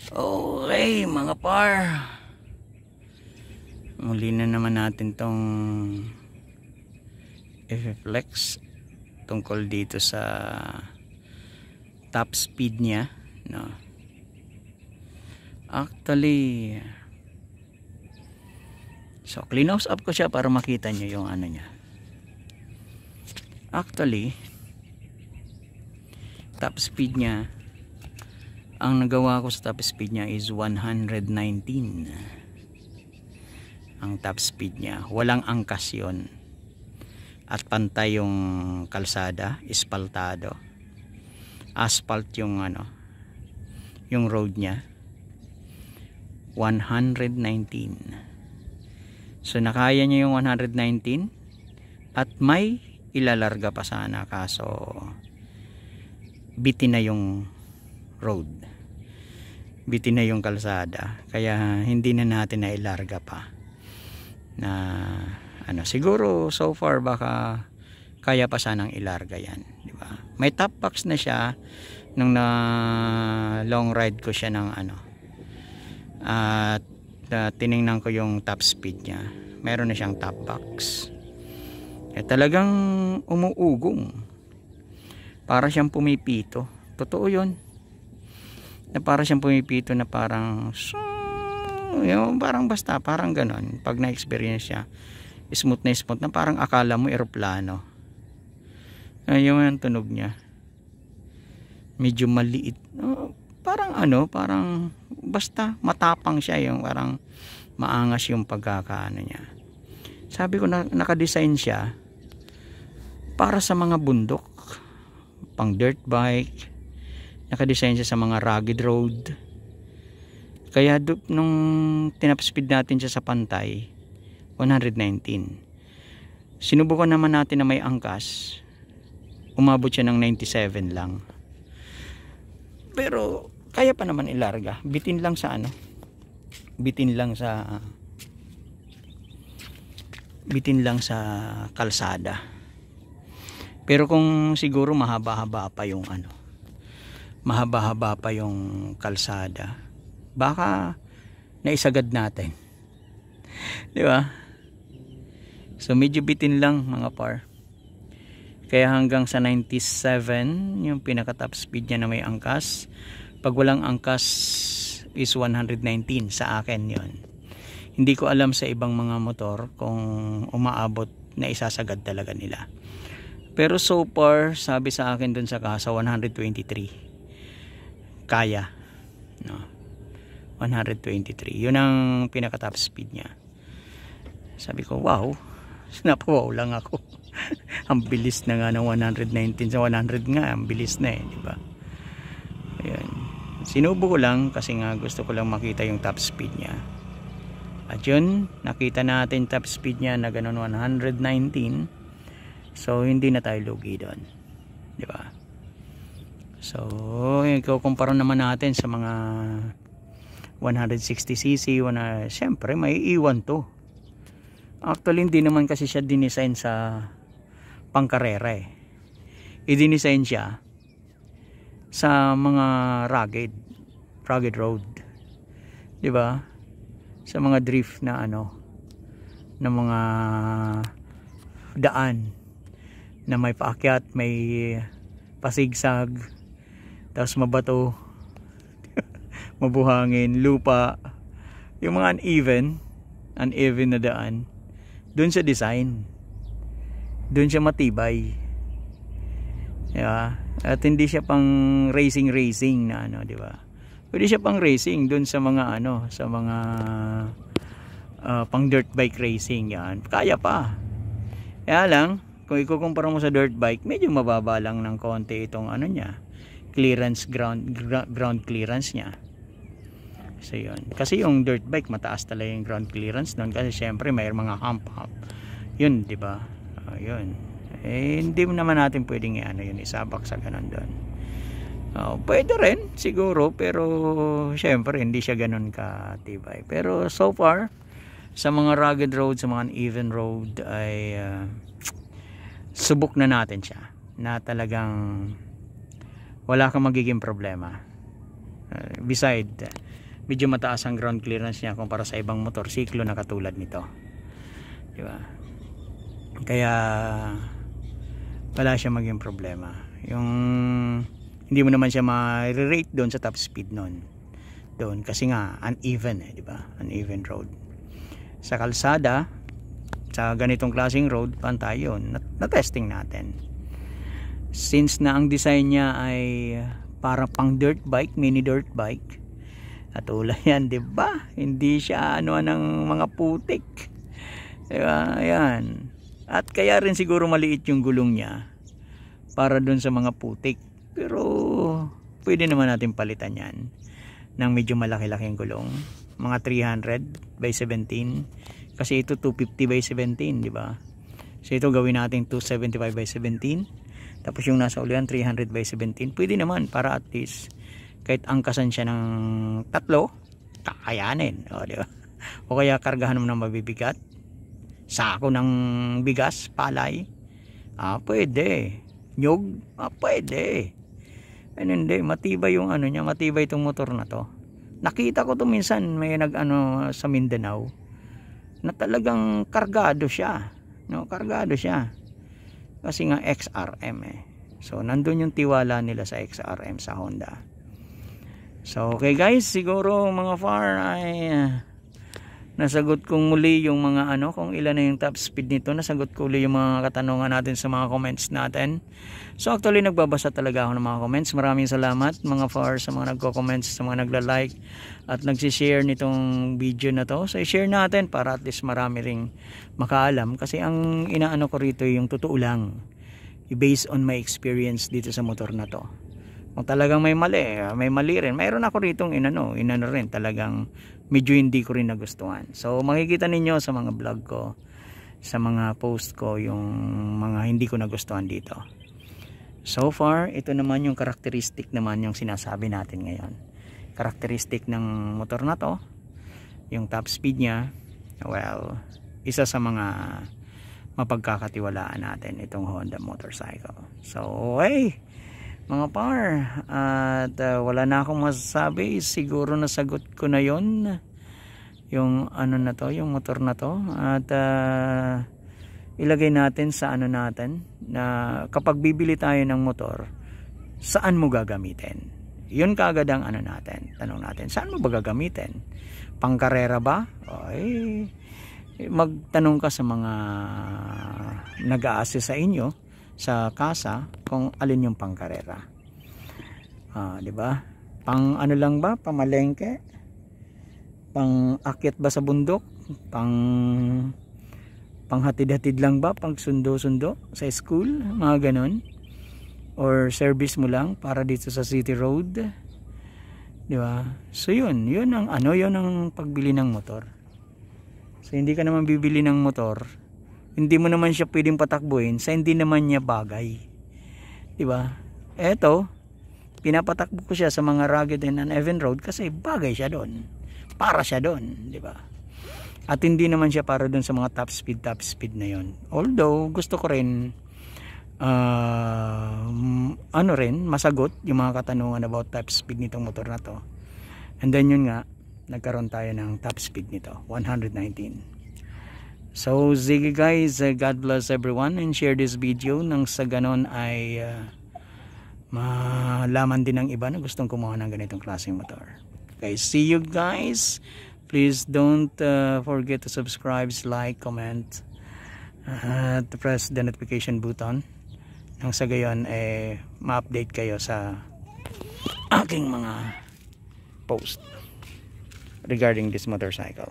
Okay mga par, muli na naman natin tong i-flex tungkol dito sa top speed nya, no? Actually, so cleanhouse up ko siya para makita nyo yung ano nya. Actually, top speed nya, ang nagawa ko sa top speed nya is 119. Ang top speed nya, walang angkas yon, at pantay yung kalsada, espaltado, asphalt yung ano, yung road nya. 119. So nakaya niya yung 119 at may ilalarga pa sana, kaso bitin na yung road, bitin na yung kalsada, kaya hindi na natin na ilarga pa. Na ano, siguro so far baka kaya pa sanang ilarga yan, di ba? May top box na siya nung na long ride ko siya ng ano, at tiningnan ko yung top speed niya, meron na siyang top box. Talagang umuugong, para siyang pumipito. Totoo yun, na para siyang pumipito, na parang yung parang basta parang ganon. Pag na-experience siya, smooth na parang akala mo eroplano. Yung ang tunog niya, medyo maliit, parang ano, parang basta matapang siya, yung parang maangas yung pagkakaano niya. Sabi ko na nakadesign siya para sa mga bundok, pang dirt bike, nakadesign siya sa mga rugged road. Kaya nung tinap speed natin siya sa pantay, 119. Sinubukan naman natin na may angkas, umabot siya ng 97 lang. Pero kaya pa naman ilarga, bitin lang sa ano, bitin lang sa kalsada. Pero kung siguro mahaba-haba pa yung ano, mahaba-haba pa yung kalsada, baka naisagad natin, di ba? So medyo bitin lang mga par, kaya hanggang sa 97 yung pinaka top speed niya na may angkas. Pag walang angkas is 119 sa akin yon. Hindi ko alam sa ibang mga motor kung umaabot na isasagad talaga nila. Pero so far, sabi sa akin dun sa kasa, 123 kaya, no? 123 yun ang pinaka top speed niya. Sabi ko wow, napawaw lang ako. Ang bilis na nga ng 119 sa 100 nga, ang bilis na di ba? Ayun, sinubo ko lang kasi nga gusto ko lang makita yung top speed niya. At yun, nakita natin top speed niya na ganun, 119. So hindi na tayo lugi doon, di ba? So ikukumpara naman natin sa mga 160cc, syempre may iwan to. Actually hindi naman kasi siya dinesign sa pangkarera i-design siya sa mga rugged road, di ba? Sa mga drift na ano, na mga daan na may paakyat, may pasigsag, tapos mabato, mabuhangin, lupa, yung mga uneven na daan. Doon siya design, doon siya matibay, diba? At hindi siya pang racing na ano, diba? Pwede siya pang racing doon sa mga ano, sa mga pang dirt bike racing, yan kaya pa. Kaya lang kung ikukumpara mo sa dirt bike, medyo mababa lang ng konti itong ano niya, clearance, ground clearance niya. So yun, kasi yung dirt bike mataas talaga yung ground clearance doon, kasi syempre may mga hump yun, di ba? Yun, hindi naman natin pwedeng ano yun, isabak sa ganun doon. Pwede rin siguro, pero syempre hindi siya ganun katibay. Pero so far sa mga rugged road, sa mga uneven road, ay subok na natin siya, na talagang wala kang magiging problema. Beside medyo mataas ang ground clearance niya kumpara sa ibang motor siklo na katulad nito, di ba? Kaya wala siya maging problema. Yung hindi mo naman siya ma-rate doon sa top speed doon kasi nga uneven, di ba? Uneven road. Sa kalsada, sa ganitong klaseng road, pantay yun. Na-testing natin. Since na ang design niya ay para pang dirt bike, mini dirt bike, at ulay yan, di ba? Hindi siya ano ng mga putik, di ba? Ayan. At kaya rin siguro maliit yung gulong niya para dun sa mga putik, pero pwede naman natin palitan yan ng medyo malaki-laking gulong, mga 300 by 17, kasi ito 250 by 17, di ba? So ito gawin natin 275 by 17, tapos yung nasa ulian 300 by 17, pwede naman para at least kahit angkasan siya ng tatlo, kakayanin, o, di ba? O kaya kargahan mo ng mabibigat, sako ng bigas, palay, pwede. Nyog, pwede. And hindi, matibay yung ano niya, matibay itong motor na to. Nakita ko to minsan, may nag-ano sa Mindanao, na talagang kargado siya, no? Kargado siya. Kasi nga XRM eh. So nandun yung tiwala nila sa XRM sa Honda. So okay guys, siguro mga far ay nasagot kong muli yung mga ano, kung ilan na yung top speed nito. Nasagot ko muli yung mga katanungan natin sa mga comments natin. So actually nagbabasa talaga ako ng mga comments. Maraming salamat mga far sa mga nagko-comments, sa mga nagla-like at nagsishare nitong video na to. So i-share natin para at least marami ring makaalam, kasi ang inaano ko rito yung totoo lang, based on my experience dito sa motor na to. Kung talagang may mali rin. Mayroon ako ritong inano rin talagang medyo hindi ko rin nagustuhan. So makikita ninyo sa mga vlog ko, sa mga post ko, yung mga hindi ko nagustuhan dito. So far, ito naman yung karakteristik naman yung sinasabi natin ngayon. Karakteristik ng motor na to, yung top speed niya, well, isa sa mga mapagkakatiwalaan natin itong Honda motorcycle. So hey, mga par, at wala na akong masasabi. Siguro nasagot ko na yon yung ano na to, yung motor na to. At ilagay natin sa ano natin, na kapag bibili tayo ng motor, saan mo gagamitin? Yun kaagad ang ano natin, tanong natin, saan mo ba gagamitin? Pangkarera ba? Ay, magtanong ka sa mga nag-a-assist sa inyo sa kasa kung alin yung pangkarera. Di ba? Pang ano lang ba? Pamalengke? Pang akyat ba sa bundok? Panghatid-hatid lang ba? Pang sundo-sundo sa school? Mga ganon. Or service mo lang para dito sa city road? Di ba? So yun ang ano, yun ang pagbili ng motor. So hindi ka naman bibili ng motor, hindi mo naman siya pwedeng patakbuhin sa hindi naman niya bagay, di ba? Eto, pinapatakbo ko siya sa mga rugged and uneven road kasi bagay siya doon, para siya doon, di ba? At hindi naman siya para doon sa mga top speed na yon. Although gusto ko rin ano rin masagot yung mga katanungan about top speed nitong motor na to. And then yun nga, nagkaroon tayo ng top speed nito, 119. So sige guys, God bless everyone, and share this video nang sa ganon ay malaman din ng iba na gustong kumuha ng ganitong klaseng motor. Okay, see you guys. Please don't forget to subscribe, like, comment, to press the notification button nang sa gayon ma-update kayo sa aking mga post regarding this motorcycle.